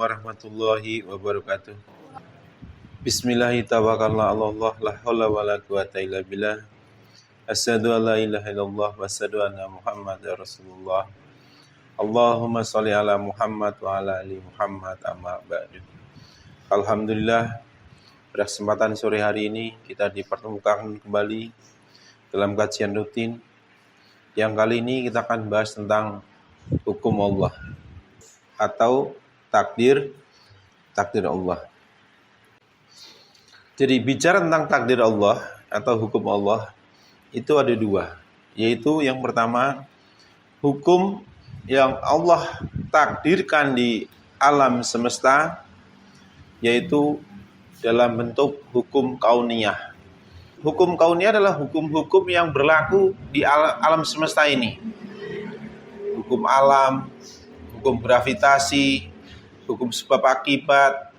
warahmatullahi wabarakatuh. Bismillahirrahmanirrahim. La haula wala quwata illa billah. Asyhadu an la ilaha illallah wa asyhadu anna Muhammadar Rasulullah. Allahumma shalli ala Muhammad wa ala ali Muhammad amma ba'du. Alhamdulillah, pada kesempatan sore hari ini kita dipertemukan kembali dalam kajian rutin. Yang kali ini kita akan bahas tentang hukum Allah atau takdir Allah. Jadi bicara tentang takdir Allah atau hukum Allah itu ada dua, yaitu yang pertama hukum yang Allah takdirkan di alam semesta, yaitu dalam bentuk hukum kauniyah. Hukum kauniyah adalah hukum-hukum yang berlaku di alam semesta ini. Hukum alam, hukum gravitasi, hukum sebab akibat.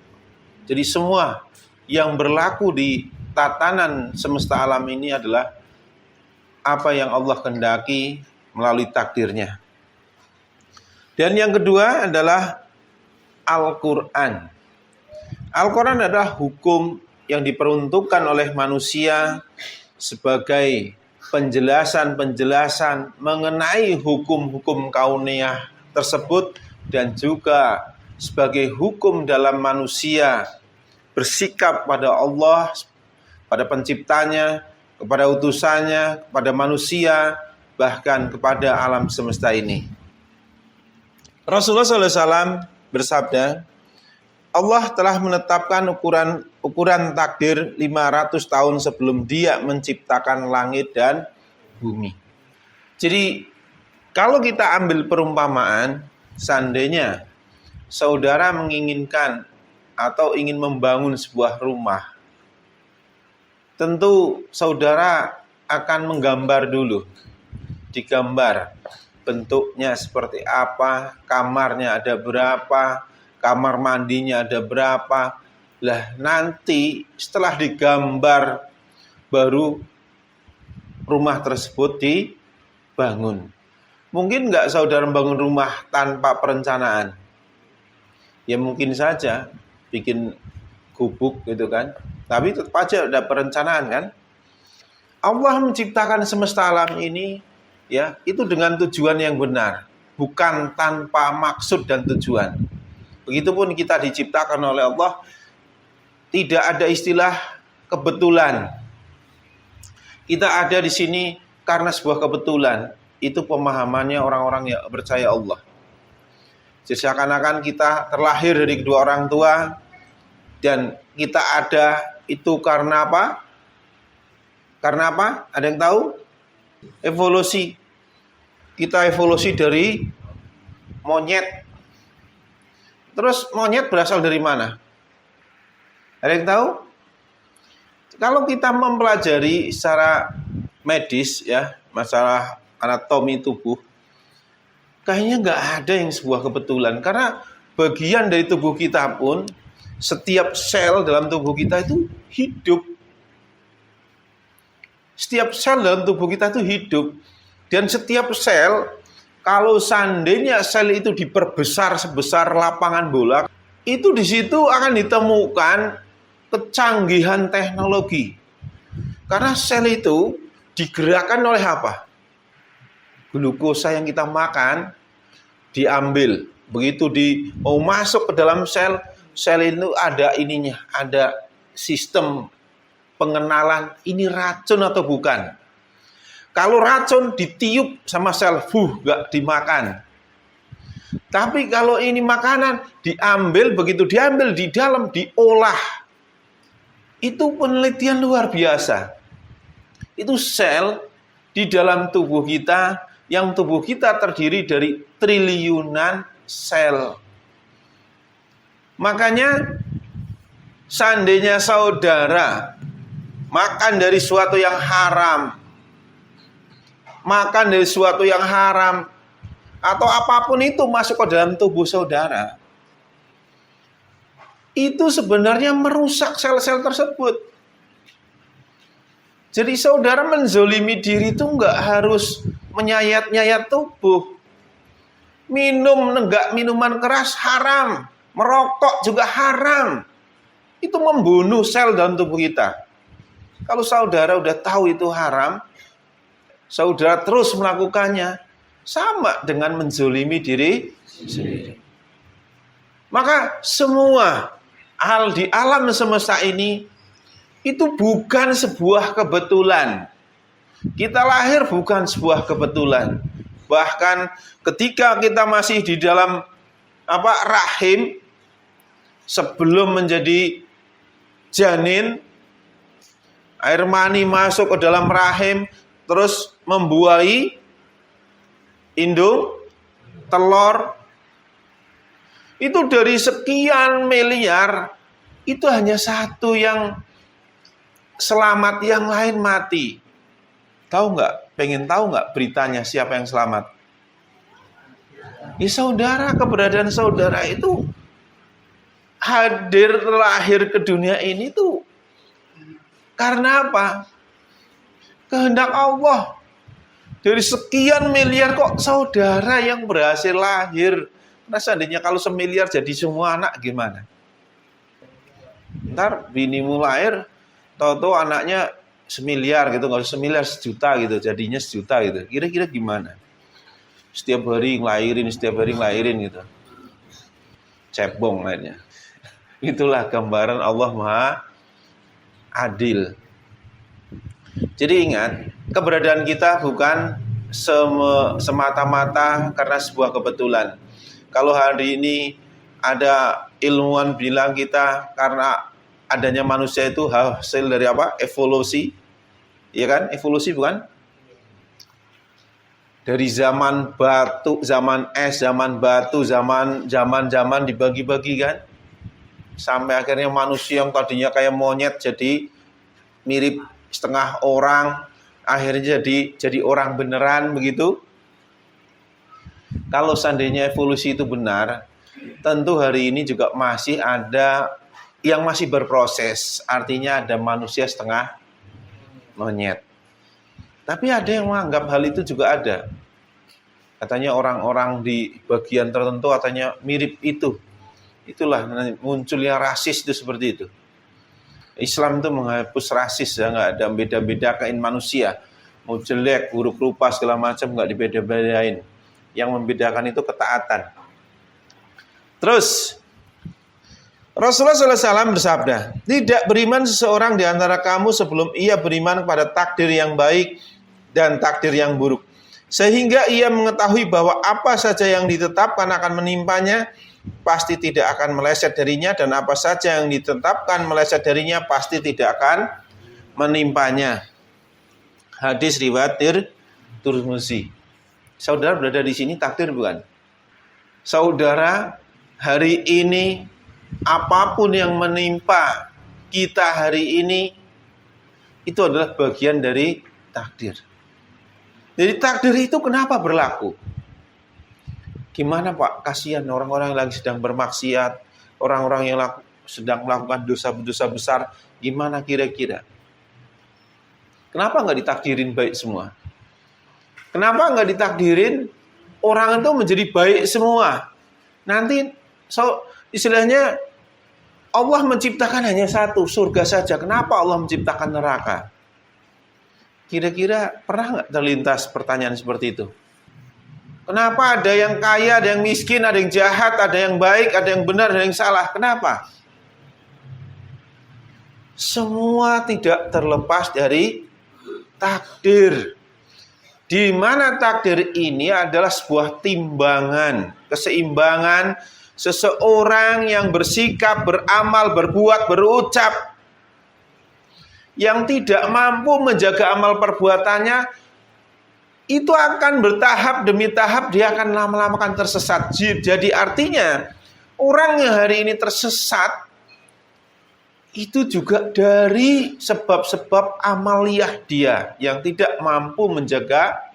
Jadi semua yang berlaku di tatanan semesta alam ini adalah apa yang Allah kehendaki melalui takdirnya. Dan yang kedua adalah Al-Quran. Al-Quran adalah hukum yang diperuntukkan oleh manusia sebagai penjelasan-penjelasan mengenai hukum-hukum kauniyah tersebut, dan juga sebagai hukum dalam manusia bersikap pada Allah, pada penciptanya, kepada utusannya, kepada manusia, bahkan kepada alam semesta ini. Rasulullah SAW bersabda, Allah telah menetapkan ukuran takdir 500 tahun sebelum Dia menciptakan langit dan bumi. Jadi kalau kita ambil perumpamaan, seandainya saudara menginginkan atau ingin membangun sebuah rumah, tentu saudara akan menggambar dulu. Digambar bentuknya seperti apa, kamarnya ada berapa, kamar mandinya ada berapa. Lah nanti setelah digambar baru rumah tersebut dibangun. Mungkin nggak saudara membangun rumah tanpa perencanaan? Ya mungkin saja bikin gubuk gitu kan. Tapi tetap aja ada perencanaan kan. Allah menciptakan semesta alam ini ya itu dengan tujuan yang benar, bukan tanpa maksud dan tujuan. Begitupun kita diciptakan oleh Allah, tidak ada istilah kebetulan. Kita ada di sini karena sebuah kebetulan. Itu pemahamannya orang-orang yang percaya Allah. Jadi seakan-akan kita terlahir dari kedua orang tua, dan kita ada itu karena apa? Karena apa? Ada yang tahu? Evolusi. Kita evolusi dari monyet. Terus monyet berasal dari mana? Ada yang tahu? Kalau kita mempelajari secara medis ya, masalah anatomi tubuh, kayaknya nggak ada yang sebuah kebetulan. Karena bagian dari tubuh kita pun, setiap sel dalam tubuh kita itu hidup. Setiap sel dalam tubuh kita itu hidup. Dan setiap sel, kalau seandainya sel itu diperbesar sebesar lapangan bola, itu di situ akan ditemukan kecanggihan teknologi. Karena sel itu digerakkan oleh apa? Glukosa yang kita makan diambil. Begitu mau masuk ke dalam sel itu ada ininya, ada sistem pengenalan ini racun atau bukan. Kalau racun ditiup sama sel, gak dimakan. Tapi kalau ini makanan diambil, begitu diambil di dalam diolah. Itu penelitian luar biasa. Itu sel di dalam tubuh kita, yang tubuh kita terdiri dari triliunan sel. Makanya seandainya saudara makan dari suatu yang haram, atau apapun itu masuk ke dalam tubuh saudara, itu sebenarnya merusak sel-sel tersebut. Jadi saudara menzolimi diri itu nggak harus menyayat-nyayat tubuh. Minum nenggak minuman keras haram. Merokok juga haram. Itu membunuh sel dalam tubuh kita. Kalau saudara udah tahu itu haram, saudara terus melakukannya, sama dengan menzolimi diri sendiri. Maka semua hal di alam semesta ini itu bukan sebuah kebetulan. Kita lahir bukan sebuah kebetulan. Bahkan ketika kita masih di dalam rahim, sebelum menjadi janin, air mani masuk ke dalam rahim, terus membuahi indung telur. Itu dari sekian miliar, itu hanya satu yang selamat, yang lain mati. Tahu nggak? Pengen tahu nggak beritanya siapa yang selamat? Ya saudara, keberadaan saudara itu hadir lahir ke dunia ini tuh karena apa? Kehendak Allah. Dari sekian miliar kok saudara yang berhasil lahir. Nah seandainya kalau semiliar jadi semua anak gimana? Ntar binimu lahir, tahu-tahu anaknya semiliar gitu, nggak usah semiliar, sejuta gitu, jadinya sejuta gitu. Kira-kira gimana? Setiap hari ngelahirin gitu. Cebong lainnya. Itulah gambaran Allah Maha Adil. Jadi ingat, keberadaan kita bukan semata-mata karena sebuah kebetulan. Kalau hari ini ada ilmuwan bilang kita karena adanya manusia itu hasil dari apa? Evolusi. Iya kan? Evolusi bukan? Dari zaman batu, zaman es, zaman batu, zaman dibagi-bagi kan? Sampai akhirnya manusia yang tadinya kayak monyet jadi mirip setengah orang, akhirnya jadi orang beneran begitu. Kalau seandainya evolusi itu benar, tentu hari ini juga masih ada yang masih berproses. Artinya ada manusia setengah monyet. Tapi ada yang menganggap hal itu juga ada. Katanya orang-orang di bagian tertentu katanya mirip itu. Itulah munculnya rasis itu seperti itu. Islam itu menghapus rasis, ya, nggak ada beda-bedakan manusia. Mau jelek, buruk rupa segala macam nggak dibeda-bedain. Yang membedakan itu ketaatan. Terus Rasulullah SAW bersabda, tidak beriman seseorang di antara kamu sebelum ia beriman kepada takdir yang baik dan takdir yang buruk. Sehingga ia mengetahui bahwa apa saja yang ditetapkan akan menimpanya, pasti tidak akan meleset darinya, dan apa saja yang ditetapkan meleset darinya, pasti tidak akan menimpanya. Hadis riwayat Tirmizi. Saudara berada di sini takdir bukan? Saudara hari ini apapun yang menimpa kita hari ini itu adalah bagian dari takdir. Jadi takdir itu kenapa berlaku? Gimana Pak? Kasihan orang-orang yang lagi sedang bermaksiat, orang-orang yang sedang melakukan dosa-dosa besar. Gimana kira-kira? Kenapa nggak ditakdirin baik semua? Kenapa nggak ditakdirin orang itu menjadi baik semua? Nanti istilahnya Allah menciptakan hanya satu, surga saja. Kenapa Allah menciptakan neraka? Kira-kira pernah nggak terlintas pertanyaan seperti itu? Kenapa ada yang kaya, ada yang miskin, ada yang jahat, ada yang baik, ada yang benar, ada yang salah? Kenapa? Semua tidak terlepas dari takdir. Di mana takdir ini adalah sebuah timbangan, keseimbangan seseorang yang bersikap, beramal, berbuat, berucap, yang tidak mampu menjaga amal perbuatannya, itu akan bertahap demi tahap, dia akan lama-lama akan tersesat. Jadi artinya orang yang hari ini tersesat itu juga dari sebab-sebab amaliyah dia yang tidak mampu menjaga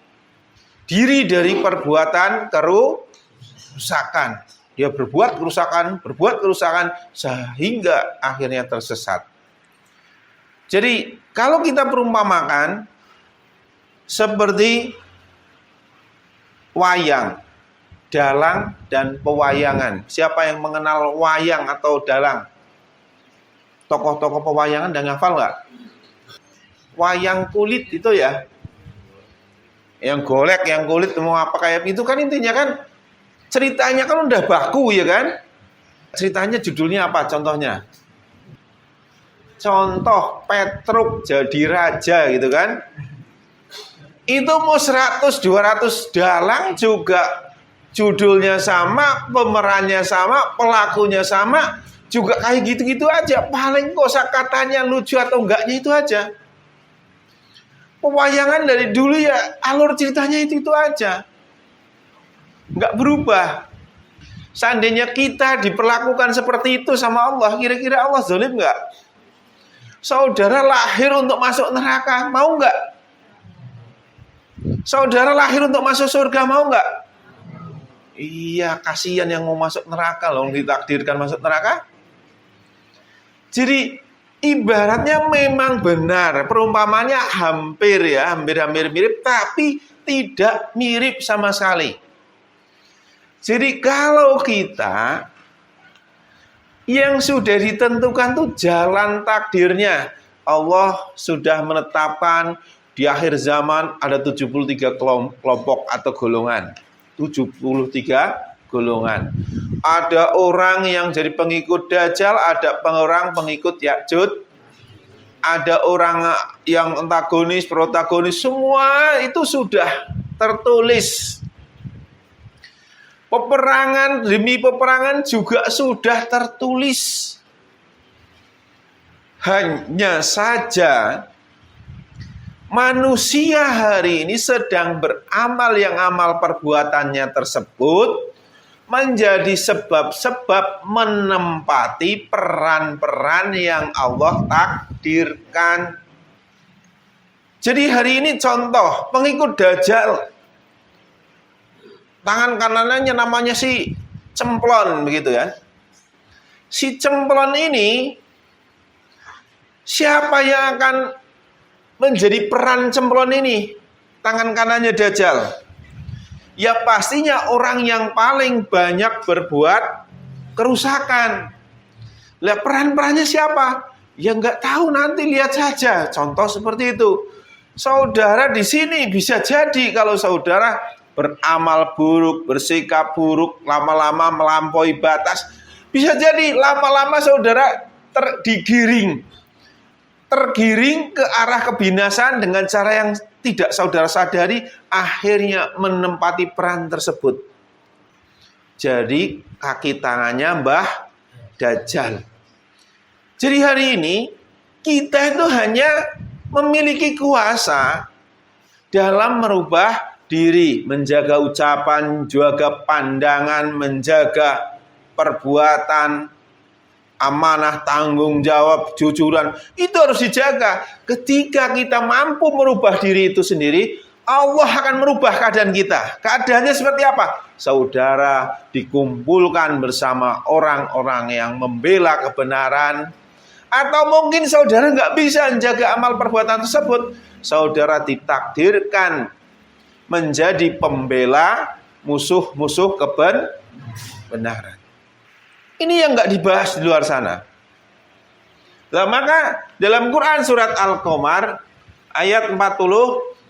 diri dari perbuatan kerusakan. Dia berbuat kerusakan sehingga akhirnya tersesat. Jadi kalau kita perumpamakan seperti wayang. dalang dan pewayangan. Siapa yang mengenal wayang atau dalang? Tokoh-tokoh pewayangan dan ngafal nggak? Wayang kulit itu ya, yang golek, yang kulit mau apa kayak itu kan intinya kan ceritanya kan udah baku ya kan? Ceritanya judulnya apa contohnya? Contoh Petruk jadi raja gitu kan? Itu mau 100-200 dalang juga judulnya sama, pemerannya sama, pelakunya sama, juga kayak gitu-gitu aja. Paling kosakatanya lucu atau enggaknya itu aja. Pewayangan dari dulu ya alur ceritanya itu aja. Enggak berubah. Seandainya kita diperlakukan seperti itu sama Allah, kira-kira Allah zalim enggak? Saudara lahir untuk masuk neraka, mau enggak? Saudara lahir untuk masuk surga, mau enggak? Iya, kasihan yang mau masuk neraka loh, ditakdirkan masuk neraka. Jadi ibaratnya memang benar, perumpamannya hampir mirip, tapi tidak mirip sama sekali. Jadi kalau kita yang sudah ditentukan tuh jalan takdirnya, Allah sudah menetapkan di akhir zaman ada 73 kelompok atau golongan. 73 golongan. Ada orang yang jadi pengikut Dajjal, ada orang pengikut Ya'juj, ada orang yang antagonis, protagonis, semua itu sudah tertulis. Peperangan demi peperangan juga sudah tertulis. Hanya saja manusia hari ini sedang beramal yang amal perbuatannya tersebut menjadi sebab-sebab menempati peran-peran yang Allah takdirkan. Jadi hari ini contoh pengikut Dajjal, tangan kanannya namanya si Cemplon begitu ya. Si Cemplon ini siapa yang akan menjadi peran Cemplon ini? Tangan kanannya Dajjal. Ya pastinya orang yang paling banyak berbuat kerusakan. Lah peran-perannya siapa? Ya nggak tahu, nanti lihat saja. Contoh seperti itu. Saudara di sini bisa jadi kalau saudara beramal buruk, bersikap buruk, lama-lama melampaui batas, bisa jadi lama-lama saudara tergiring ke arah kebinasaan dengan cara yang tidak saudara sadari, akhirnya menempati peran tersebut. Jadi kaki tangannya Mbah Dajjal. Jadi hari ini kita itu hanya memiliki kuasa dalam merubah diri, menjaga ucapan, menjaga pandangan, menjaga perbuatan, amanah, tanggung jawab, jujuran, itu harus dijaga. Ketika kita mampu merubah diri itu sendiri, Allah akan merubah keadaan kita. Keadaannya seperti apa? Saudara dikumpulkan bersama orang-orang yang membela kebenaran. Atau mungkin saudara nggak bisa menjaga amal perbuatan tersebut, saudara ditakdirkan menjadi pembela musuh-musuh kebenaran. Ini yang nggak dibahas di luar sana. Nah, maka dalam Quran surat Al-Qamar ayat 49,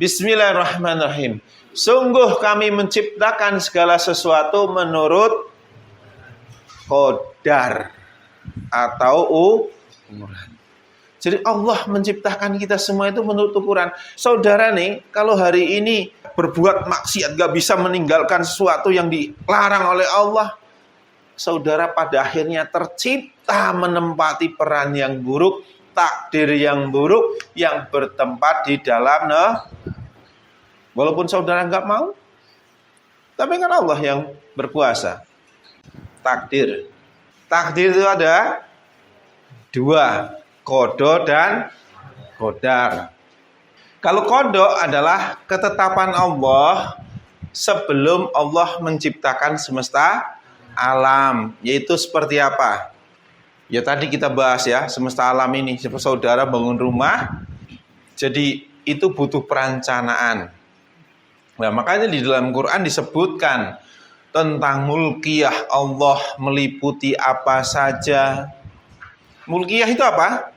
Bismillahirrahmanirrahim. Sungguh kami menciptakan segala sesuatu menurut qadar atau ukuran. Jadi Allah menciptakan kita semua itu menurut ukuran. Saudara nih, kalau hari ini berbuat maksiat, gak bisa meninggalkan sesuatu yang dilarang oleh Allah, saudara pada akhirnya tercipta menempati peran yang buruk, takdir yang buruk yang bertempat di dalam walaupun saudara nggak mau, tapi kan Allah yang berkuasa. Takdir itu ada dua, qada dan qadar. Kalau qada adalah ketetapan Allah sebelum Allah menciptakan semesta alam, yaitu seperti apa? Ya tadi kita bahas ya, semesta alam ini, saudara bangun rumah, jadi itu butuh perencanaan. Nah, makanya di dalam Quran disebutkan tentang mulkiyah Allah meliputi apa saja. Mulkiyah itu apa?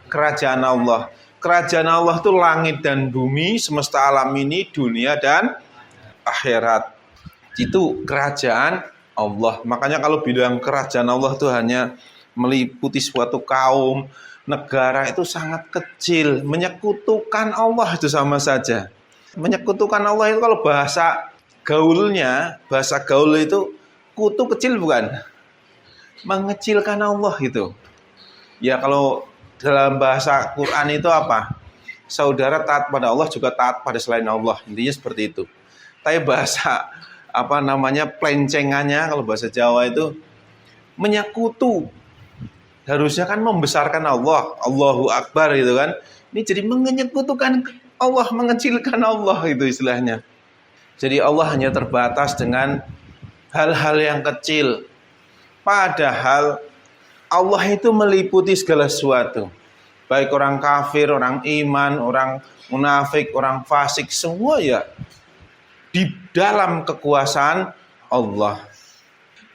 Kerajaan Allah. Kerajaan Allah itu langit dan bumi, semesta alam ini, dunia dan akhirat. Itu kerajaan Allah. Makanya kalau bilang kerajaan Allah itu hanya meliputi suatu kaum, negara, itu sangat kecil. Menyekutukan Allah itu sama saja. Menyekutukan Allah itu kalau bahasa gaulnya, bahasa gaul itu kutu kecil bukan? Mengecilkan Allah itu. Ya kalau dalam bahasa Quran itu apa? Saudara taat pada Allah juga taat pada selain Allah. Intinya seperti itu. Tapi bahasa pelencengannya kalau bahasa Jawa itu menyekutu. Harusnya kan membesarkan Allah, Allahu Akbar gitu kan. Ini jadi menyekutukan Allah, mengecilkan Allah itu istilahnya. Jadi Allah hanya terbatas dengan hal-hal yang kecil. Padahal Allah itu meliputi segala sesuatu. Baik orang kafir, orang iman, orang munafik, orang fasik, semua ya di dalam kekuasaan Allah.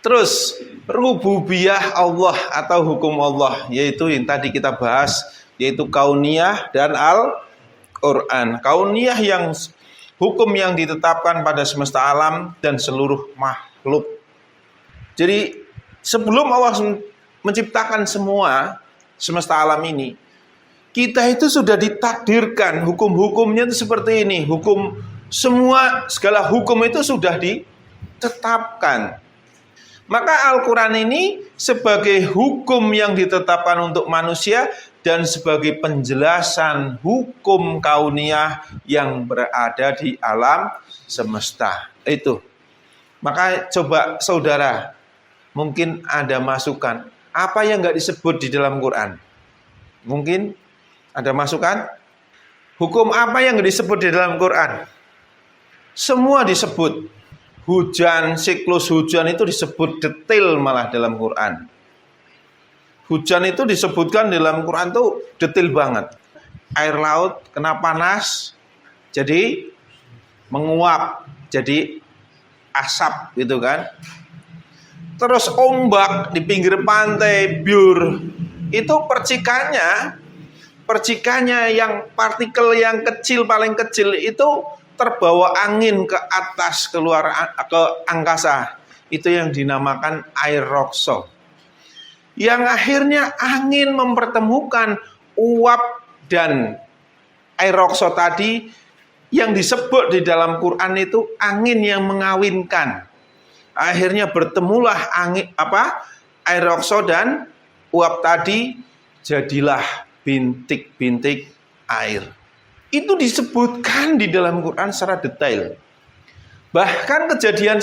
Terus rububiyah Allah atau hukum Allah, yaitu yang tadi kita bahas, yaitu kauniyah dan Al-Quran. Kauniyah yang hukum yang ditetapkan pada semesta alam dan seluruh makhluk. Jadi sebelum Allah menciptakan semua semesta alam ini, kita itu sudah ditakdirkan hukum-hukumnya itu seperti ini. Hukum semua, segala hukum itu sudah ditetapkan. Maka Al-Quran ini sebagai hukum yang ditetapkan untuk manusia dan sebagai penjelasan hukum kauniyah yang berada di alam semesta. Itu. Maka coba saudara, mungkin ada masukan. Apa yang nggak disebut di dalam Quran? Mungkin ada masukan? Hukum apa yang nggak disebut di dalam Quran? Semua disebut. Hujan, siklus hujan itu disebut detail malah dalam Quran. Hujan itu disebutkan dalam Quran tuh detail banget. Air laut kena panas, jadi menguap, jadi asap gitu kan. Terus ombak di pinggir pantai, biur, itu percikannya yang partikel yang kecil, paling kecil itu terbawa angin ke atas, keluar ke angkasa. Itu yang dinamakan aerokso. Yang akhirnya angin mempertemukan uap dan aerokso tadi, yang disebut di dalam Quran itu angin yang mengawinkan. Akhirnya bertemulah aerokso dan uap tadi, jadilah bintik-bintik air. Itu disebutkan di dalam Quran secara detail. Bahkan kejadian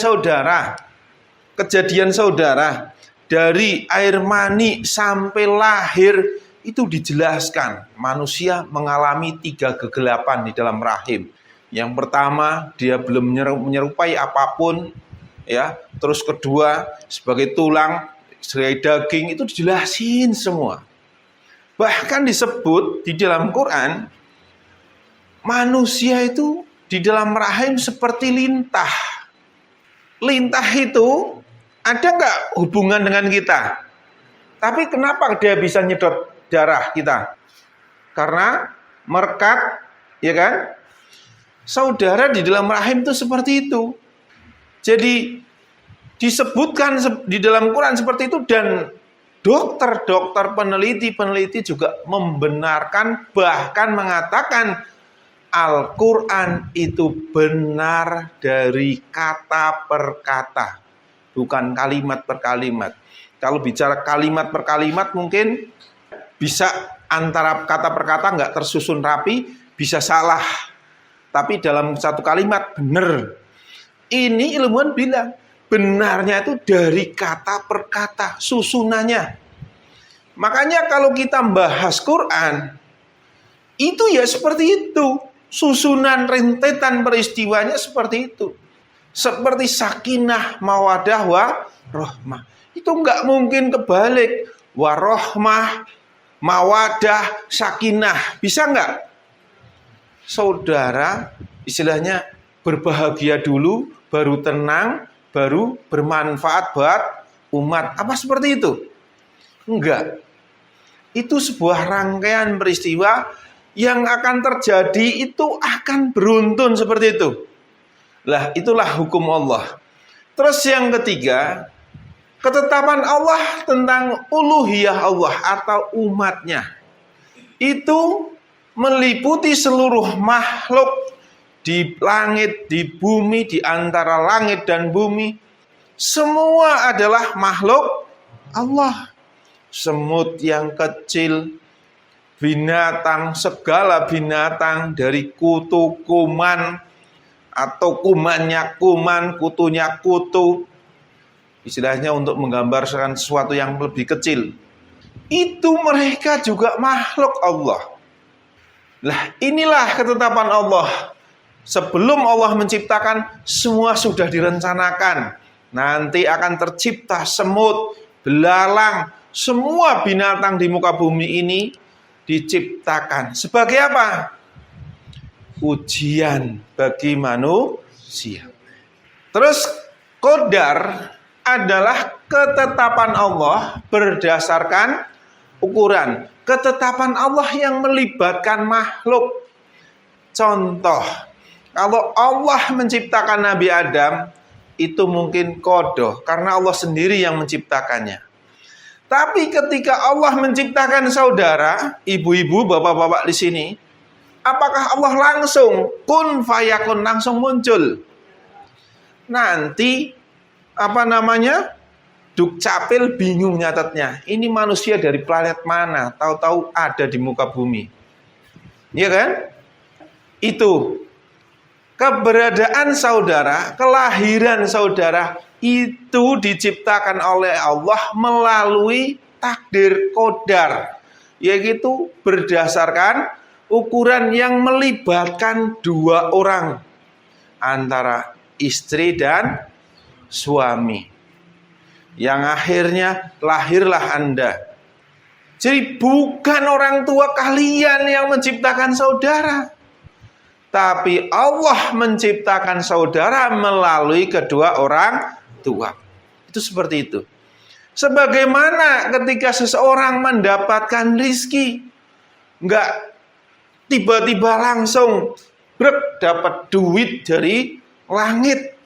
saudara dari air mani sampai lahir itu dijelaskan. Manusia mengalami 3 kegelapan di dalam rahim. Yang pertama, dia belum menyerupai apapun, ya. Terus kedua, sebagai tulang, sebagai daging, itu dijelasin semua. Bahkan disebut di dalam Quran, manusia itu di dalam rahim seperti lintah. Lintah itu ada nggak hubungan dengan kita? Tapi kenapa dia bisa nyedot darah kita? Karena merekat, ya kan? Saudara di dalam rahim itu seperti itu. Jadi disebutkan di dalam Quran seperti itu, dan dokter-dokter, peneliti juga membenarkan, bahkan mengatakan Al-Quran itu benar dari kata per kata, bukan kalimat per kalimat. Kalau bicara kalimat per kalimat mungkin bisa antara kata per kata nggak tersusun rapi, bisa salah. Tapi dalam satu kalimat benar. Ini ilmuwan bilang benarnya itu dari kata per kata, susunannya. Makanya kalau kita bahas Quran, itu ya seperti itu. Susunan rentetan peristiwanya seperti itu. Seperti sakinah, mawadah, warohmah. Itu nggak mungkin kebalik. Warohmah, mawadah, sakinah. Bisa nggak? Saudara, istilahnya berbahagia dulu, baru tenang, baru bermanfaat buat umat. Apa seperti itu? Enggak. Itu sebuah rangkaian peristiwa yang akan terjadi, itu akan beruntun seperti itu. Lah, itulah hukum Allah. Terus yang ketiga, ketetapan Allah tentang uluhiyah Allah atau umatnya. Itu meliputi seluruh makhluk di langit, di bumi, di antara langit dan bumi. Semua adalah makhluk Allah. Semut yang kecil, binatang, segala binatang, dari kutu, kuman, atau kumannya kuman, kutunya kutu, istilahnya untuk menggambarkan sesuatu yang lebih kecil, itu mereka juga makhluk Allah. Lah, inilah ketetapan Allah. Sebelum Allah menciptakan, semua sudah direncanakan. Nanti akan tercipta semut, belalang, semua binatang di muka bumi ini diciptakan. Sebagai apa? Ujian bagi manusia. Terus qadar adalah ketetapan Allah berdasarkan ukuran. Ketetapan Allah yang melibatkan makhluk. Contoh, kalau Allah menciptakan Nabi Adam, itu mungkin qada, karena Allah sendiri yang menciptakannya. Tapi ketika Allah menciptakan saudara, ibu-ibu, bapak-bapak di sini, apakah Allah langsung kun fayakun, langsung muncul? Nanti Dukcapil bingung nyatetnya. Ini manusia dari planet mana? Tahu-tahu ada di muka bumi. Iya kan? Itu keberadaan saudara, kelahiran saudara itu diciptakan oleh Allah melalui takdir qadar, yaitu berdasarkan ukuran yang melibatkan dua orang, antara istri dan suami, yang akhirnya lahirlah Anda. Jadi bukan orang tua kalian yang menciptakan saudara, tapi Allah menciptakan saudara melalui kedua orang tua. Itu seperti itu. Sebagaimana ketika seseorang mendapatkan rizki, enggak tiba-tiba langsung dapat duit dari langit,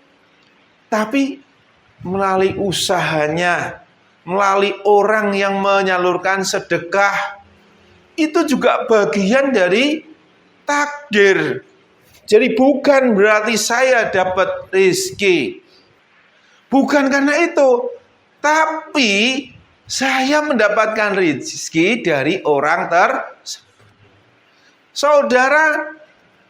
tapi melalui usahanya, melalui orang yang menyalurkan sedekah, itu juga bagian dari takdir. Jadi bukan berarti saya dapat rezeki, bukan karena itu, tapi saya mendapatkan rezeki dari orang tersebut. Saudara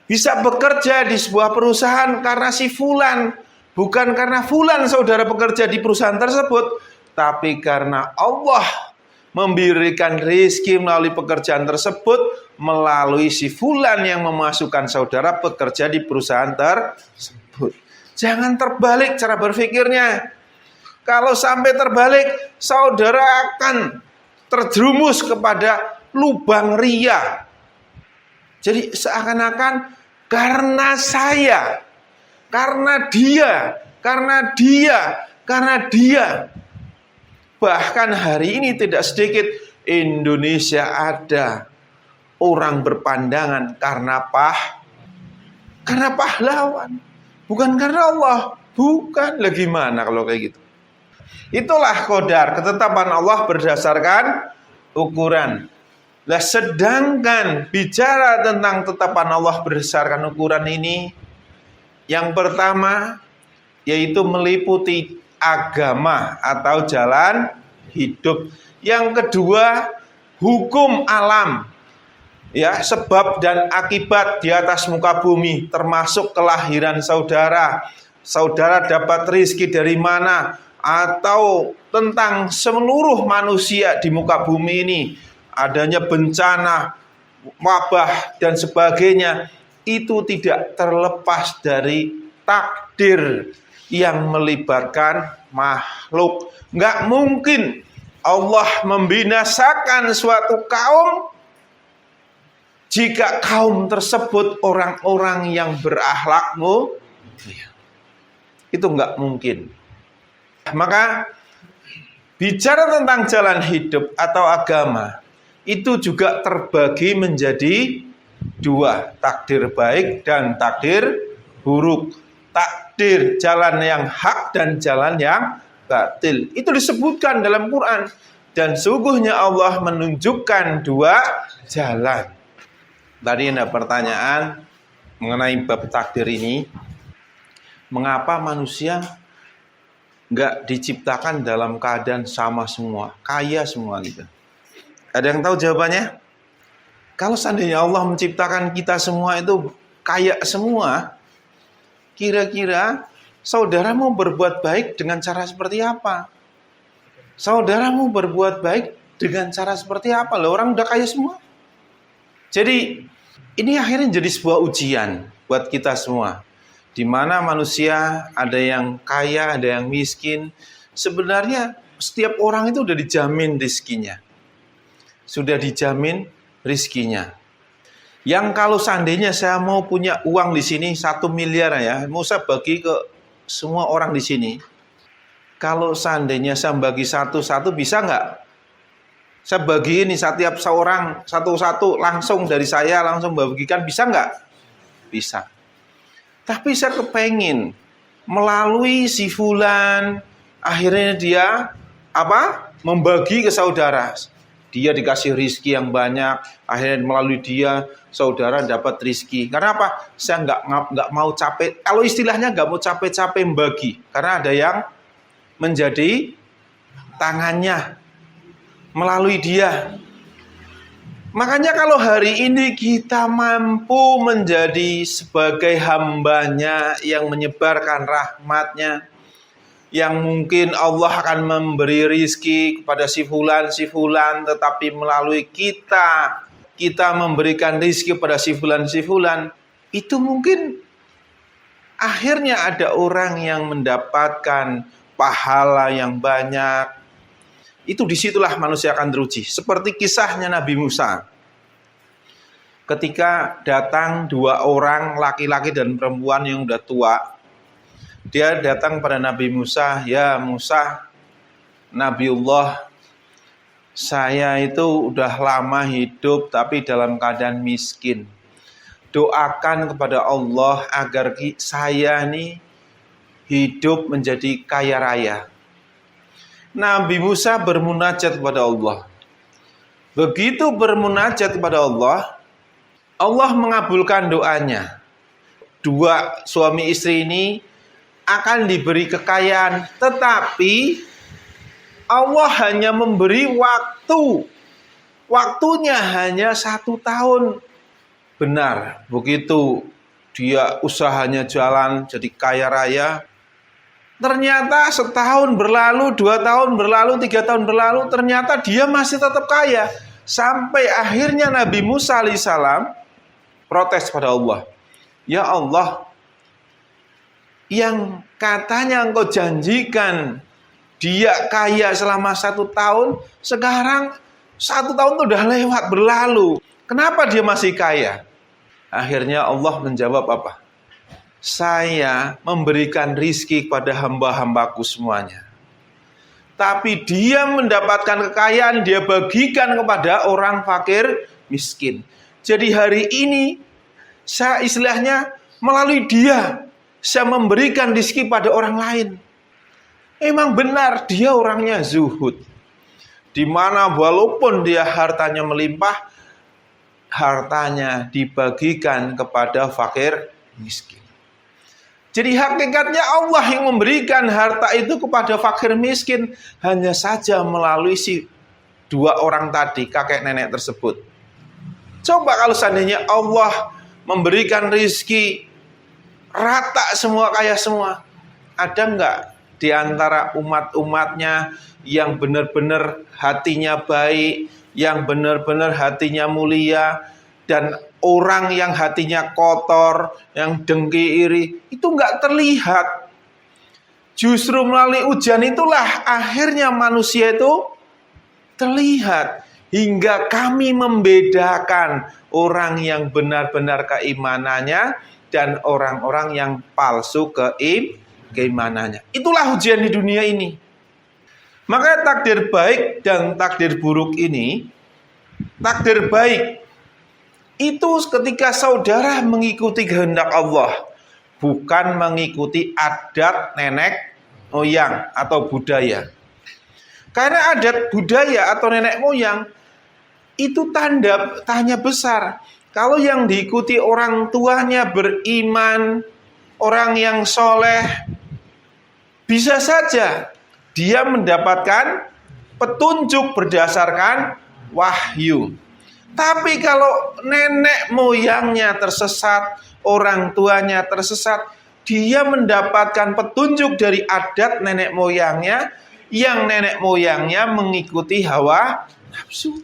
bisa bekerja di sebuah perusahaan karena si fulan, bukan karena fulan saudara bekerja di perusahaan tersebut, tapi karena Allah memberikan rezeki melalui pekerjaan tersebut, melalui si fulan yang memasukkan saudara bekerja di perusahaan tersebut. Jangan terbalik cara berpikirnya. Kalau sampai terbalik, saudara akan terjerumus kepada lubang ria. Jadi seakan-akan karena saya, karena dia, karena dia, karena dia. Bahkan hari ini tidak sedikit Indonesia ada orang berpandangan karena pahlawan, bukan karena Allah. Bukan, lagi mana kalau kayak gitu. Itulah qadar, ketetapan Allah berdasarkan ukuran. Lah, sedangkan bicara tentang ketetapan Allah berdasarkan ukuran ini, yang pertama yaitu meliputi agama atau jalan hidup. Yang kedua, hukum alam, ya, sebab dan akibat di atas muka bumi, termasuk kelahiran saudara. Saudara dapat rezeki dari mana, atau tentang seluruh manusia di muka bumi ini, adanya bencana, wabah dan sebagainya, itu tidak terlepas dari takdir yang melibatkan makhluk. Nggak mungkin Allah membinasakan suatu kaum jika kaum tersebut orang-orang yang berakhlak Itu nggak mungkin. Maka bicara tentang jalan hidup atau agama, itu juga terbagi menjadi dua, takdir baik dan takdir buruk. Takdir jalan yang hak dan jalan yang batil. Itu disebutkan dalam Quran. Dan sungguhnya Allah menunjukkan dua jalan. Tadi ada pertanyaan mengenai bab takdir ini. Mengapa manusia nggak diciptakan dalam keadaan sama semua, kaya semua gitu? Ada yang tahu jawabannya? Kalau seandainya Allah menciptakan kita semua itu kaya semua, kira-kira saudara mau berbuat baik dengan cara seperti apa? Saudara mau berbuat baik dengan cara seperti apa? Lah orang udah kaya semua. Jadi ini akhirnya jadi sebuah ujian buat kita semua. Di mana manusia ada yang kaya, ada yang miskin. Sebenarnya setiap orang itu udah dijamin rizkinya. Sudah dijamin rizkinya. Yang kalau seandainya saya mau punya uang di sini 1 miliar ya, mau saya bagi ke semua orang di sini. Kalau seandainya saya bagi satu-satu bisa nggak? Saya bagi ini setiap seorang satu-satu langsung dari saya langsung bagikan, bisa nggak? Bisa. Tapi saya kepengen melalui si fulan, akhirnya dia membagi ke saudara. Dia dikasih rizki yang banyak, akhirnya melalui dia saudara dapat rizki. Karena apa? Saya nggak mau capek. Kalau istilahnya nggak mau capek-capek membagi, karena ada yang menjadi tangannya melalui dia. Makanya kalau hari ini kita mampu menjadi sebagai hambanya yang menyebarkan rahmatnya, yang mungkin Allah akan memberi rizki kepada si fulan, tetapi melalui kita memberikan rizki kepada si fulan, itu mungkin akhirnya ada orang yang mendapatkan pahala yang banyak. Itu disitulah manusia akan teruji. Seperti kisahnya Nabi Musa. Ketika datang 2 orang, laki-laki dan perempuan yang udah tua. Dia datang pada Nabi Musa, "Ya Musa, Nabiullah, saya itu udah lama hidup tapi dalam keadaan miskin. Doakan kepada Allah agar saya nih hidup menjadi kaya raya." Nabi Musa bermunajat kepada Allah. Begitu bermunajat kepada Allah, Allah mengabulkan doanya. 2 suami istri ini akan diberi kekayaan, tetapi Allah hanya memberi waktu. Waktunya hanya 1 tahun. Benar, begitu dia usahanya jalan jadi kaya raya, ternyata setahun berlalu, 2 tahun berlalu, 3 tahun berlalu, ternyata dia masih tetap kaya. Sampai akhirnya Nabi Musa alaihissalam protes pada Allah. "Ya Allah, yang katanya engkau janjikan dia kaya selama 1 tahun, sekarang 1 tahun itu udah lewat berlalu. Kenapa dia masih kaya?" Akhirnya Allah menjawab apa? "Saya memberikan rizki kepada hamba-hambaku semuanya. Tapi dia mendapatkan kekayaan, dia bagikan kepada orang fakir miskin. Jadi hari ini, saya istilahnya melalui dia, saya memberikan rizki pada orang lain." Emang benar, dia orangnya zuhud. Dimana walaupun dia hartanya melimpah, hartanya dibagikan kepada fakir miskin. Jadi hakikatnya Allah yang memberikan harta itu kepada fakir miskin hanya saja melalui si 2 orang tadi, kakek nenek tersebut. Coba kalau seandainya Allah memberikan rizki rata semua, kaya semua, ada nggak di antara umat-umatnya yang benar-benar hatinya baik, yang benar-benar hatinya mulia, dan orang yang hatinya kotor, yang dengki iri, itu nggak terlihat. Justru melalui ujian itulah akhirnya manusia itu terlihat. Hingga kami membedakan orang yang benar-benar keimanannya dan orang-orang yang palsu keimanannya. Itulah ujian di dunia ini. Maka takdir baik dan takdir buruk ini, takdir baik itu ketika saudara mengikuti kehendak Allah, bukan mengikuti adat nenek moyang atau budaya. Karena adat budaya atau nenek moyang itu tanya besar. Kalau yang diikuti orang tuanya beriman, orang yang soleh, bisa saja dia mendapatkan petunjuk berdasarkan wahyu. Tapi kalau nenek moyangnya tersesat, orang tuanya tersesat, dia mendapatkan petunjuk dari adat nenek moyangnya, yang nenek moyangnya mengikuti hawa nafsu.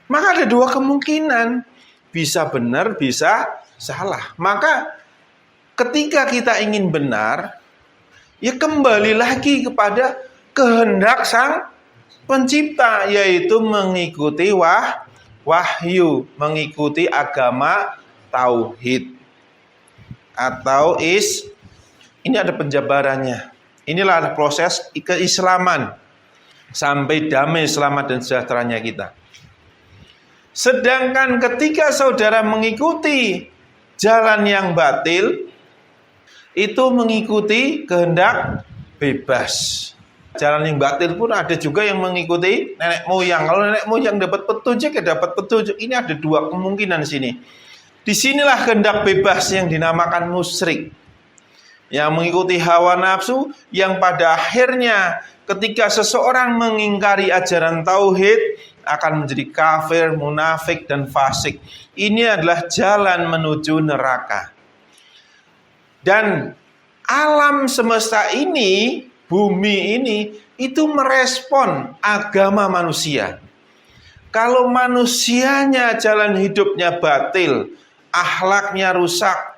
Maka ada dua kemungkinan, bisa benar, bisa salah. Maka ketika kita ingin benar, ya kembali lagi kepada kehendak Sang Pencipta, yaitu mengikuti wahyu, mengikuti agama tauhid atau ini ada penjabarannya. Inilah proses keislaman sampai damai, selamat dan sejahteranya kita. Sedangkan ketika saudara mengikuti jalan yang batil, itu mengikuti kehendak bebas. Jalan yang batil pun ada juga yang mengikuti nenek moyang. Kalau nenek moyang dapat petunjuk, ya dapat petunjuk. Ini ada dua kemungkinan di sini. Disinilah kehendak bebas yang dinamakan musyrik, yang mengikuti hawa nafsu, yang pada akhirnya ketika seseorang mengingkari ajaran tauhid akan menjadi kafir, munafik, dan fasik. Ini adalah jalan menuju neraka. Dan alam semesta ini, bumi ini, itu merespon agama manusia. Kalau manusianya jalan hidupnya batil, akhlaknya rusak,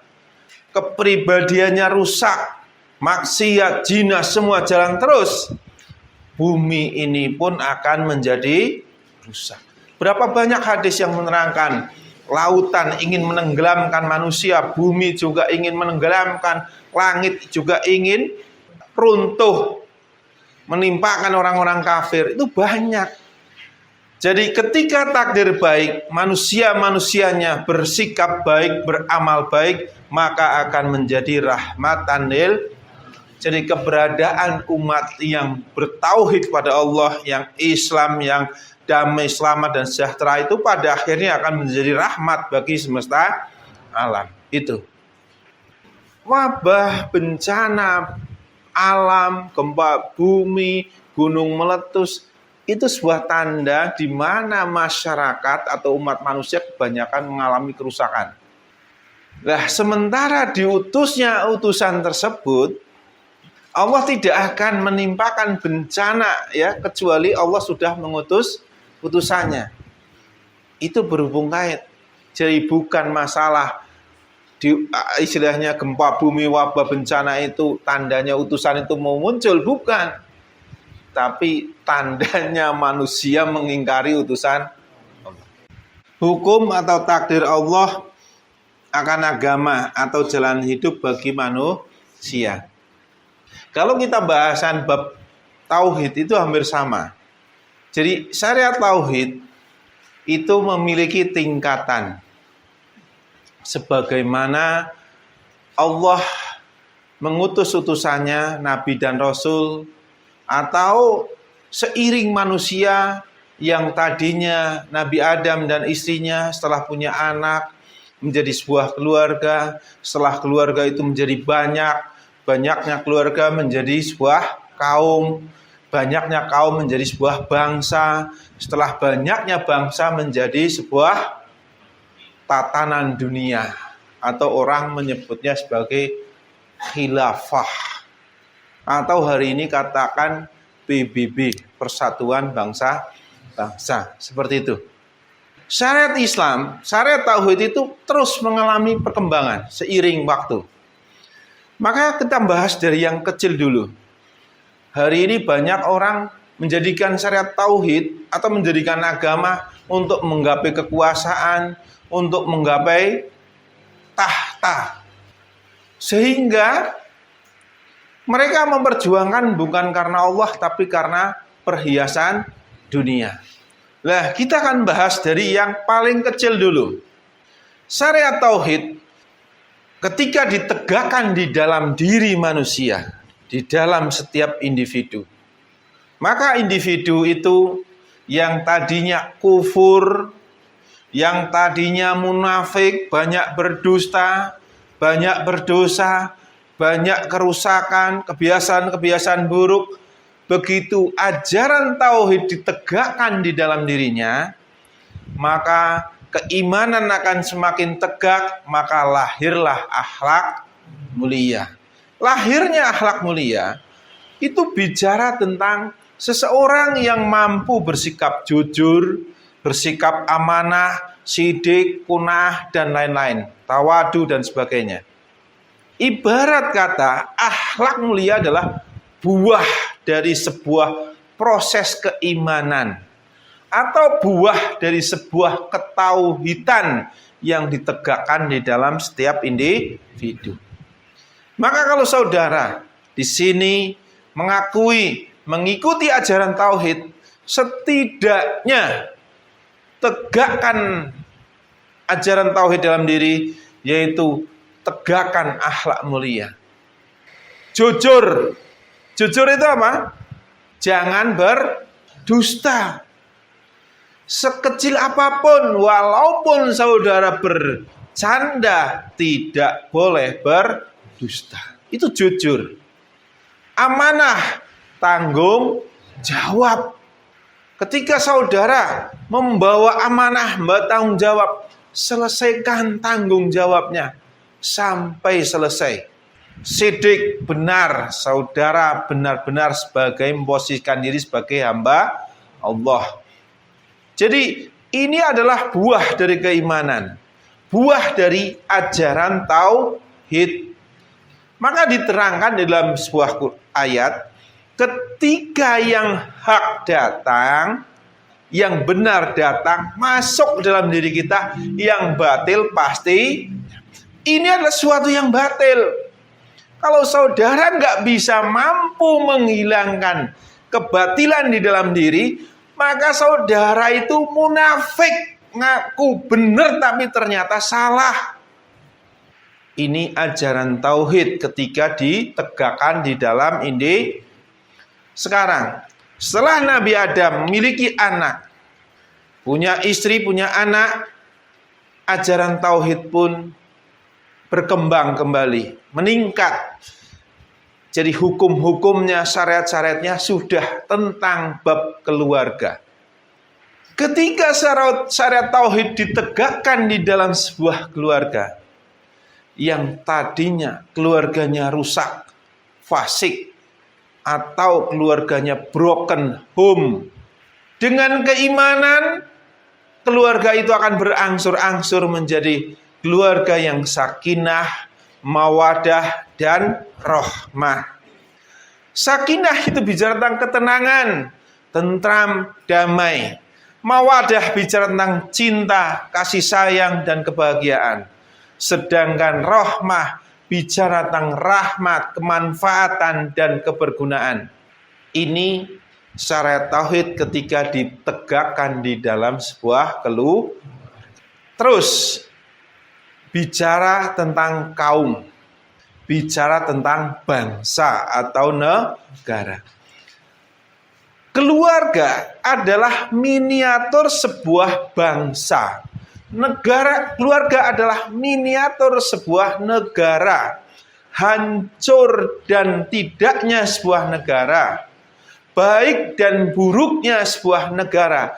kepribadiannya rusak, maksiat, zina, semua jalan terus, bumi ini pun akan menjadi rusak. Berapa banyak hadis yang menerangkan lautan ingin menenggelamkan manusia, bumi juga ingin menenggelamkan, langit juga ingin runtuh, menimpakan orang-orang kafir. Itu banyak. Jadi ketika takdir baik, manusia-manusianya bersikap baik, beramal baik, maka akan menjadi rahmatan lil. Jadi keberadaan umat yang bertauhid pada Allah, yang Islam, yang damai, selamat, dan sejahtera itu pada akhirnya akan menjadi rahmat bagi semesta alam. Itu wabah, bencana alam, gempa bumi, gunung meletus, itu sebuah tanda di mana masyarakat atau umat manusia kebanyakan mengalami kerusakan. Nah, sementara diutusnya utusan tersebut, Allah tidak akan menimpakan bencana, ya, kecuali Allah sudah mengutus utusannya. Itu berhubung kait. Jadi bukan masalah istilahnya gempa bumi, wabah, bencana itu tandanya utusan itu mau muncul, bukan. Tapi tandanya manusia mengingkari utusan Allah. Hukum atau takdir Allah akan agama atau jalan hidup bagi manusia. Kalau kita bahasan bab tauhid itu hampir sama. Jadi syariat tauhid itu memiliki tingkatan. Sebagaimana Allah mengutus utusannya, nabi dan rasul, atau seiring manusia yang tadinya Nabi Adam dan istrinya setelah punya anak menjadi sebuah keluarga, setelah keluarga itu menjadi banyaknya keluarga menjadi sebuah kaum, banyaknya kaum menjadi sebuah bangsa, setelah banyaknya bangsa menjadi sebuah tatanan dunia, atau orang menyebutnya sebagai khilafah, atau hari ini katakan PBB, Persatuan Bangsa-Bangsa, seperti itu. Syariat Islam, syariat tauhid itu terus mengalami perkembangan seiring waktu. Maka kita bahas dari yang kecil dulu. Hari ini banyak orang menjadikan syariat tauhid atau menjadikan agama untuk menggapai kekuasaan, untuk menggapai tahta, Sehingga mereka memperjuangkan bukan karena Allah, tapi karena perhiasan dunia. Nah, kita akan bahas dari yang paling kecil dulu. Syariat tauhid ketika ditegakkan di dalam diri manusia, di dalam setiap individu, maka individu itu yang tadinya kufur, yang tadinya munafik, banyak berdusta, banyak berdosa, banyak kerusakan, kebiasaan-kebiasaan buruk, begitu ajaran tauhid ditegakkan di dalam dirinya, maka keimanan akan semakin tegak, maka lahirlah akhlak mulia. Lahirnya akhlak mulia itu bicara tentang seseorang yang mampu bersikap jujur, bersikap amanah, sidik, kunah, dan lain-lain, tawadu dan sebagainya. Ibarat kata, akhlak mulia adalah buah dari sebuah proses keimanan, atau buah dari sebuah ketauhidan yang ditegakkan di dalam setiap individu. Maka kalau saudara di sini mengikuti ajaran tauhid, setidaknya tegakkan ajaran tauhid dalam diri, yaitu tegakkan akhlak mulia. Jujur itu apa? Jangan berdusta. Sekecil apapun, walaupun saudara bercanda, tidak boleh berdusta. Itu jujur. Amanah, tanggung jawab. Ketika saudara membawa amanah, membawa tanggung jawab, selesaikan tanggung jawabnya sampai selesai. Sidik, benar, saudara benar-benar sebagai memposisikan diri sebagai hamba Allah. Jadi ini adalah buah dari keimanan, buah dari ajaran tauhid. Maka diterangkan dalam sebuah ayat, ketika yang hak datang, yang benar datang, masuk dalam diri kita, yang batil pasti. Ini adalah sesuatu yang batil. Kalau saudara nggak bisa mampu menghilangkan kebatilan di dalam diri, maka saudara itu munafik, ngaku benar tapi ternyata salah. Ini ajaran tauhid ketika ditegakkan di dalam ini. Sekarang, setelah Nabi Adam memiliki anak, punya istri, punya anak, ajaran tauhid pun berkembang kembali, meningkat. Jadi hukum-hukumnya, syariat-syariatnya sudah tentang bab keluarga. Ketika syariat tauhid ditegakkan di dalam sebuah keluarga, yang tadinya keluarganya rusak, fasik, atau keluarganya broken home, dengan keimanan, keluarga itu akan berangsur-angsur menjadi keluarga yang sakinah, mawadah, dan rahmah. Sakinah itu bicara tentang ketenangan, tentram, damai. Mawadah bicara tentang cinta, kasih sayang, dan kebahagiaan. Sedangkan rahmah bicara tentang rahmat, kemanfaatan, dan kebergunaan. Ini syariat tauhid ketika ditegakkan di dalam sebuah keluarga. Terus bicara tentang kaum, bicara tentang bangsa atau negara. Keluarga adalah miniatur sebuah bangsa. Keluarga adalah miniatur sebuah negara. Hancur dan tidaknya sebuah negara, baik dan buruknya sebuah negara,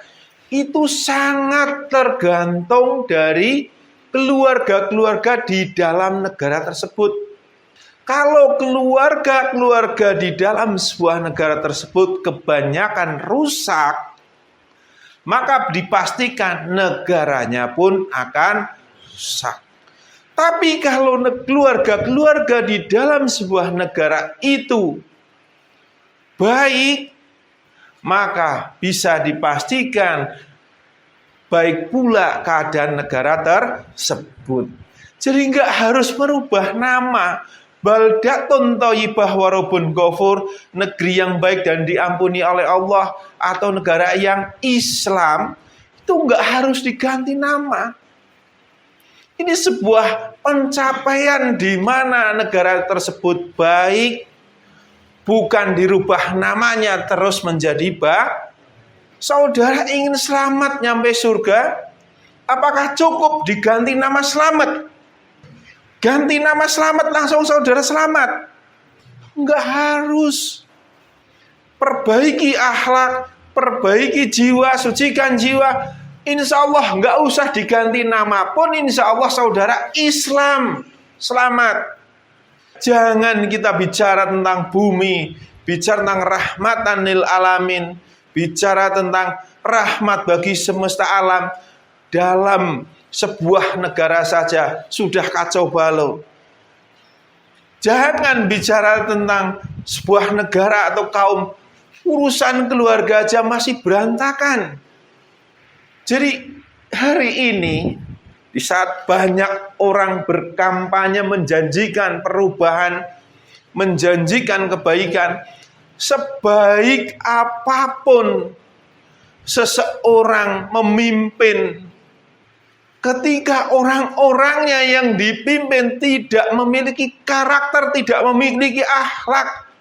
itu sangat tergantung dari keluarga-keluarga di dalam negara tersebut. Kalau keluarga-keluarga di dalam sebuah negara tersebut kebanyakan rusak, maka dipastikan negaranya pun akan rusak. Tapi kalau keluarga-keluarga di dalam sebuah negara itu baik, maka bisa dipastikan baik pula keadaan negara tersebut. Jadi nggak harus merubah nama. Baldatun thayyibah wa rabbun ghafur, negeri yang baik dan diampuni oleh Allah, atau negara yang Islam, itu nggak harus diganti nama. Ini sebuah pencapaian di mana negara tersebut baik, bukan dirubah namanya terus menjadi baik. Saudara ingin selamat nyampe surga, apakah cukup diganti nama selamat? Ganti nama selamat langsung saudara selamat? Enggak harus. Perbaiki akhlak, perbaiki jiwa, sucikan jiwa. Insya Allah enggak usah diganti nama pun, insya Allah saudara Islam selamat. Jangan kita bicara tentang bumi, bicara tentang rahmatan lil alamin, bicara tentang rahmat bagi semesta alam. Dalam sebuah negara saja sudah kacau balau. Jangan bicara tentang sebuah negara atau kaum, urusan keluarga aja masih berantakan. Jadi hari ini, di saat banyak orang berkampanye menjanjikan perubahan, menjanjikan kebaikan, sebaik apapun seseorang memimpin, ketika orang-orangnya yang dipimpin tidak memiliki karakter, tidak memiliki akhlak,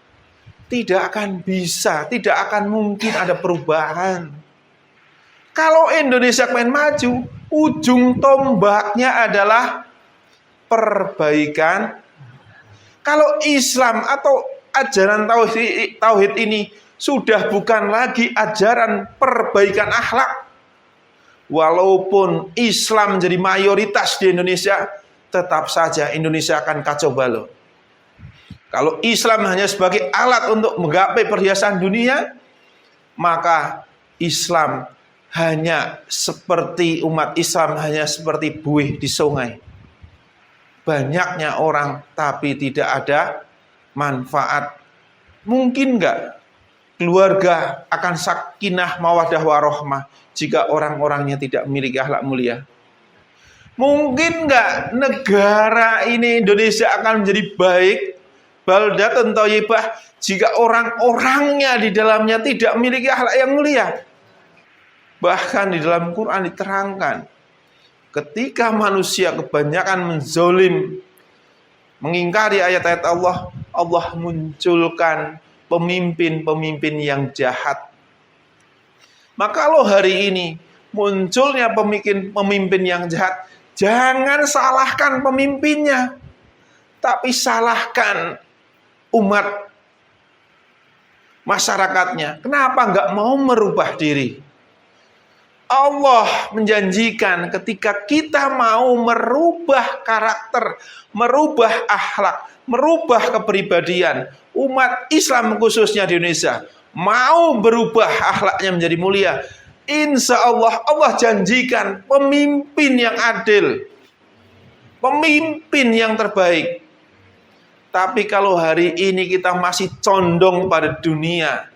tidak akan bisa, tidak akan mungkin ada perubahan. Kalau Indonesia pengen maju, ujung tombaknya adalah perbaikan. Kalau Islam atau ajaran tauhid ini sudah bukan lagi ajaran perbaikan akhlak, walaupun Islam jadi mayoritas di Indonesia, tetap saja Indonesia akan kacau balau. Kalau Islam hanya sebagai alat untuk menggapai perhiasan dunia, maka Islam hanya seperti umat Islam, hanya seperti buih di sungai. Banyaknya orang tapi tidak ada manfaat. Mungkin enggak keluarga akan sakinah mawaddah warahmah jika orang-orangnya tidak memiliki akhlak mulia? Mungkin enggak negara ini Indonesia akan menjadi baik, baldatun thayyibah, jika orang-orangnya di dalamnya tidak memiliki akhlak yang mulia? Bahkan di dalam Quran diterangkan, ketika manusia kebanyakan menzolim, mengingkari ayat-ayat Allah, Allah munculkan pemimpin-pemimpin yang jahat. Maka kalau hari ini munculnya pemimpin yang jahat, jangan salahkan pemimpinnya, tapi salahkan umat masyarakatnya. Kenapa nggak mau merubah diri? Allah menjanjikan ketika kita mau merubah karakter, merubah akhlak, merubah kepribadian, umat Islam khususnya di Indonesia mau berubah akhlaknya menjadi mulia, insya Allah Allah janjikan pemimpin yang adil, pemimpin yang terbaik. Tapi kalau hari ini kita masih condong pada dunia,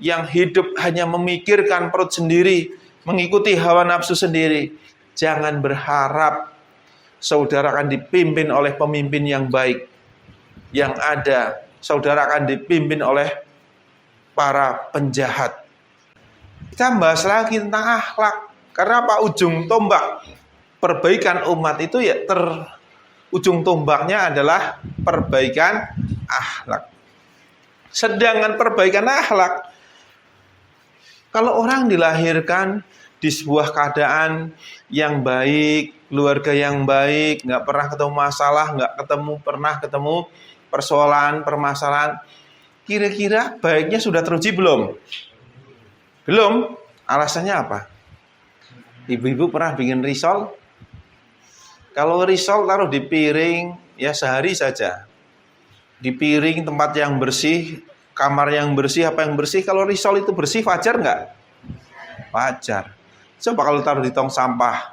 yang hidup hanya memikirkan perut sendiri, mengikuti hawa nafsu sendiri, jangan berharap saudara akan dipimpin oleh pemimpin yang baik. Yang ada, saudara akan dipimpin oleh para penjahat. Kita bahas lagi tentang akhlak. Karena apa? Ujung tombak perbaikan umat itu ya ujung tombaknya adalah perbaikan akhlak. Sedangkan perbaikan akhlak, kalau orang dilahirkan di sebuah keadaan yang baik, keluarga yang baik, nggak pernah ketemu masalah, nggak pernah ketemu persoalan, permasalahan, kira-kira baiknya sudah teruji belum? Belum. Alasannya apa? Ibu-ibu pernah bikin risol? Kalau risol taruh di piring, ya sehari saja. Di piring, tempat yang bersih, kamar yang bersih, apa yang bersih. Kalau risol itu bersih, wajar nggak? Wajar. Coba kalau taruh di tong sampah,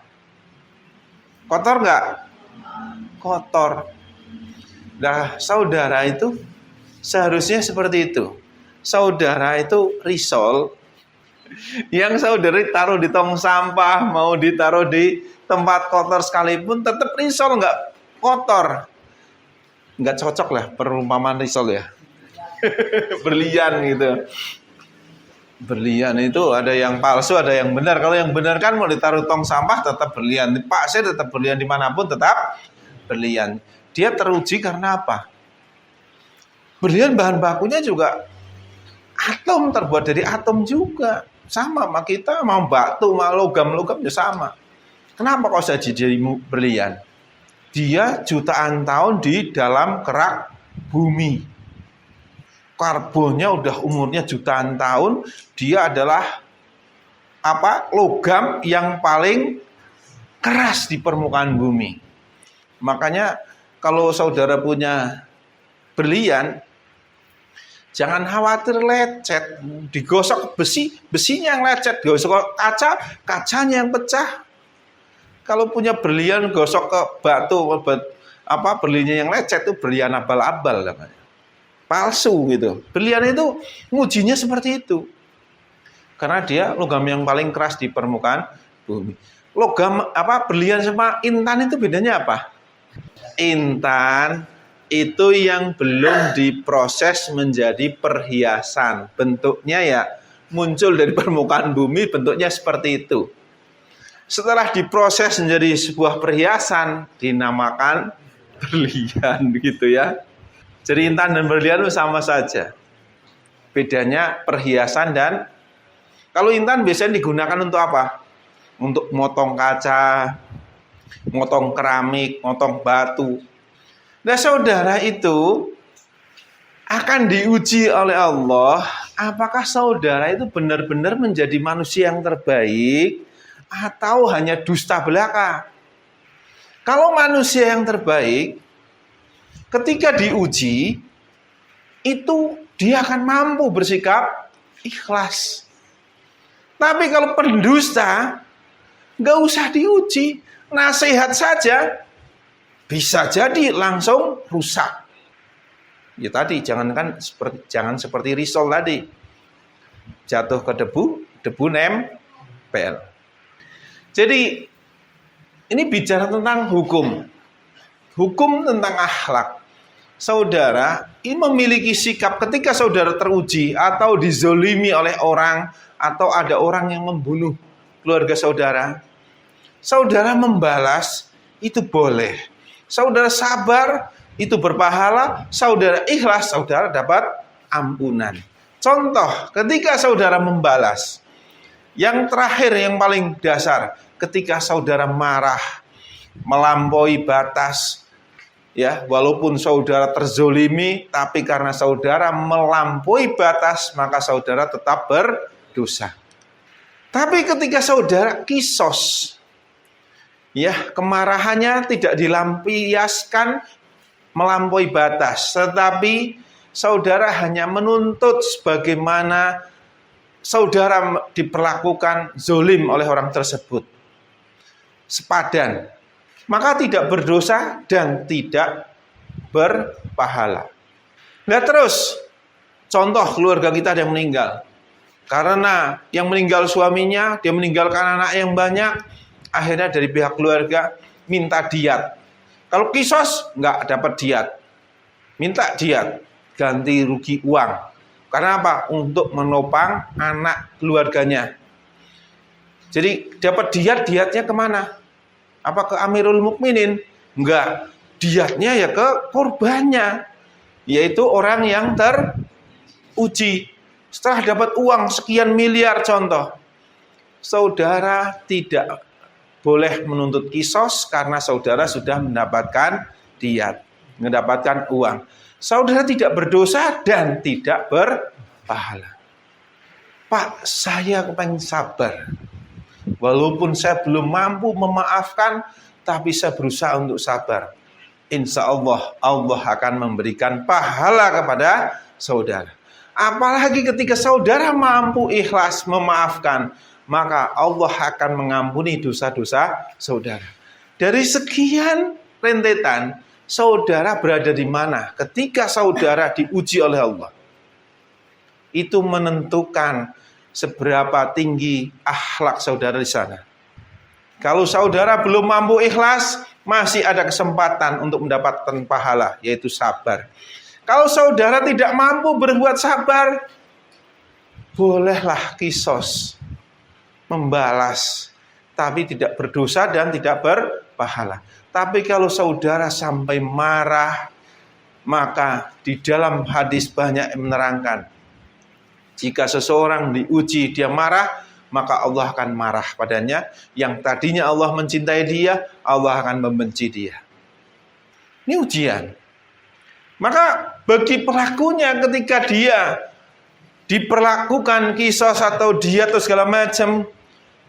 kotor nggak? Kotor. Nah, saudara itu seharusnya seperti itu. Saudara itu risol yang saudara taruh di tong sampah, mau ditaruh di tempat kotor sekalipun, tetap risol, nggak kotor. Nggak cocok lah perumpamaan risol ya. Berlian gitu. Berlian itu ada yang palsu, ada yang benar. Kalau yang benar kan mau ditaruh tong sampah tetap berlian. Pasir tetap berlian, dimanapun tetap berlian. Dia teruji karena apa? Berlian bahan bakunya juga atom, terbuat dari atom juga. Sama sama kita, mau batu, mau logam-logam ya sama. Kenapa kok bisa jadi berlian? Dia jutaan tahun di dalam kerak bumi. Karbonnya udah umurnya jutaan tahun, dia adalah logam yang paling keras di permukaan bumi. Makanya kalau saudara punya berlian, jangan khawatir lecet, digosok besinya yang lecet, digosok kacanya yang pecah. Kalau punya berlian gosok ke batu, berliannya yang lecet itu berlian abal-abal namanya. Palsu gitu. Berlian itu ngujinya seperti itu. Karena dia logam yang paling keras di permukaan bumi. Berlian sama intan itu bedanya apa? Intan itu yang belum diproses menjadi perhiasan. Bentuknya ya muncul dari permukaan bumi, bentuknya seperti itu. Setelah diproses menjadi sebuah perhiasan, dinamakan berlian gitu ya. Jadi intan dan berlian itu sama saja. Bedanya perhiasan dan kalau intan biasanya digunakan untuk apa? Untuk motong kaca, motong keramik, motong batu. Nah, saudara itu akan diuji oleh Allah, apakah saudara itu benar-benar menjadi manusia yang terbaik atau hanya dusta belaka. Kalau manusia yang terbaik, ketika diuji, itu dia akan mampu bersikap ikhlas. Tapi kalau pendusta, gak usah diuji, nasihat saja, bisa jadi langsung rusak. Ya tadi, jangan seperti risol tadi. Jatuh ke debu nempel. Jadi, ini bicara tentang hukum. Hukum tentang akhlak. Saudara, ini memiliki sikap ketika saudara teruji atau dizolimi oleh orang atau ada orang yang membunuh keluarga saudara. Saudara membalas, itu boleh. Saudara sabar, itu berpahala. Saudara ikhlas, saudara dapat ampunan. Contoh, ketika saudara membalas. Yang terakhir, yang paling dasar, ketika saudara marah, melampaui batas, ya, walaupun saudara terzolimi, tapi karena saudara melampaui batas, maka saudara tetap berdosa. Tapi ketika saudara kisos, ya, kemarahannya tidak dilampiaskan melampaui batas, tetapi saudara hanya menuntut sebagaimana saudara diperlakukan zolim oleh orang tersebut, sepadan, maka tidak berdosa dan tidak berpahala. Nah terus, contoh keluarga kita ada yang meninggal. Karena yang meninggal suaminya, dia meninggalkan anak yang banyak, akhirnya dari pihak keluarga minta diat. Kalau kisos, nggak dapat diat. Minta diat, ganti rugi uang. Karena apa? Untuk menopang anak keluarganya. Jadi dapat diatnya kemana? Apa ke Amirul Mukminin? Enggak. Diatnya ya ke korbannya. Yaitu orang yang teruji. Setelah dapat uang sekian miliar contoh. Saudara tidak boleh menuntut kisos karena saudara sudah mendapatkan diat. Mendapatkan uang. Saudara tidak berdosa dan tidak berpahala. Pak, saya pengen sabar. Walaupun saya belum mampu memaafkan, tapi saya berusaha untuk sabar. Insya Allah, Allah akan memberikan pahala kepada saudara. Apalagi ketika saudara mampu ikhlas memaafkan, maka Allah akan mengampuni dosa-dosa saudara. Dari sekian rentetan, saudara berada di mana ketika saudara diuji oleh Allah? Itu menentukan seberapa tinggi akhlak saudara di sana. Kalau saudara belum mampu ikhlas, masih ada kesempatan untuk mendapatkan pahala, yaitu sabar. Kalau saudara tidak mampu berbuat sabar, bolehlah kisos, membalas, tapi tidak berdosa dan tidak berpahala. Tapi kalau saudara sampai marah, maka di dalam hadis banyak yang menerangkan, jika seseorang diuji dia marah, maka Allah akan marah padanya. Yang tadinya Allah mencintai dia, Allah akan membenci dia. Ini ujian. Maka bagi pelakunya ketika dia diperlakukan kisos atau dia atau segala macam,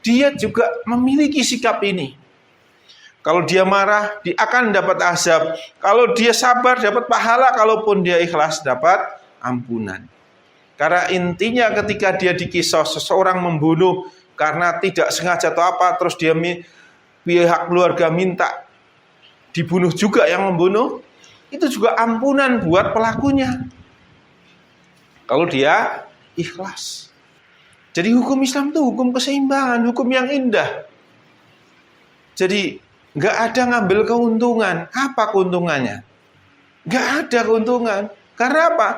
dia juga memiliki sikap ini. Kalau dia marah, dia akan dapat azab. Kalau dia sabar, dapat pahala. Kalaupun dia ikhlas, dapat ampunan. Karena intinya ketika dia dikisos, seseorang membunuh karena tidak sengaja atau apa, terus dia pihak keluarga minta dibunuh juga yang membunuh, itu juga ampunan buat pelakunya. Kalau dia ikhlas. Jadi hukum Islam itu hukum keseimbangan, hukum yang indah. Jadi nggak ada ngambil keuntungan. Apa keuntungannya? Nggak ada keuntungan. Karena apa?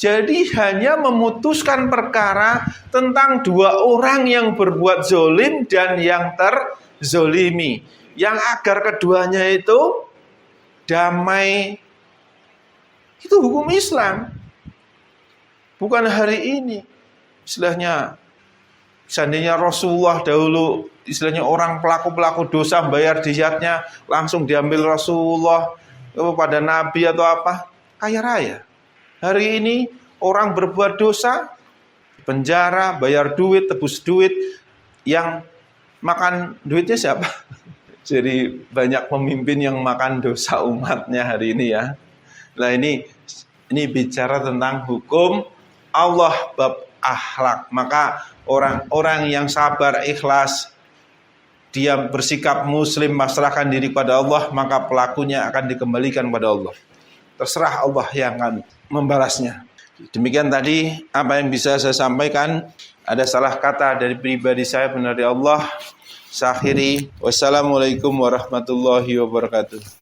Jadi hanya memutuskan perkara tentang dua orang yang berbuat zolim dan yang terzolimi. Yang agar keduanya itu damai. Itu hukum Islam. Bukan hari ini. Istilahnya, seandainya Rasulullah dahulu, istilahnya orang pelaku-pelaku dosa bayar diatnya, langsung diambil Rasulullah pada Nabi atau apa, kaya raya. Hari ini orang berbuat dosa, penjara, bayar duit, tebus duit, yang makan duitnya siapa? Jadi banyak pemimpin yang makan dosa umatnya hari ini ya. Nah ini bicara tentang hukum Allah bab akhlak. Maka orang-orang yang sabar, ikhlas, dia bersikap muslim, pasrahkan diri pada Allah, maka pelakunya akan dikembalikan pada Allah. Terserah Allah yang akan membalasnya. Demikian tadi apa yang bisa saya sampaikan. Ada salah kata dari pribadi saya, benar dari Allah. Saya akhiri. Wassalamualaikum warahmatullahi wabarakatuh.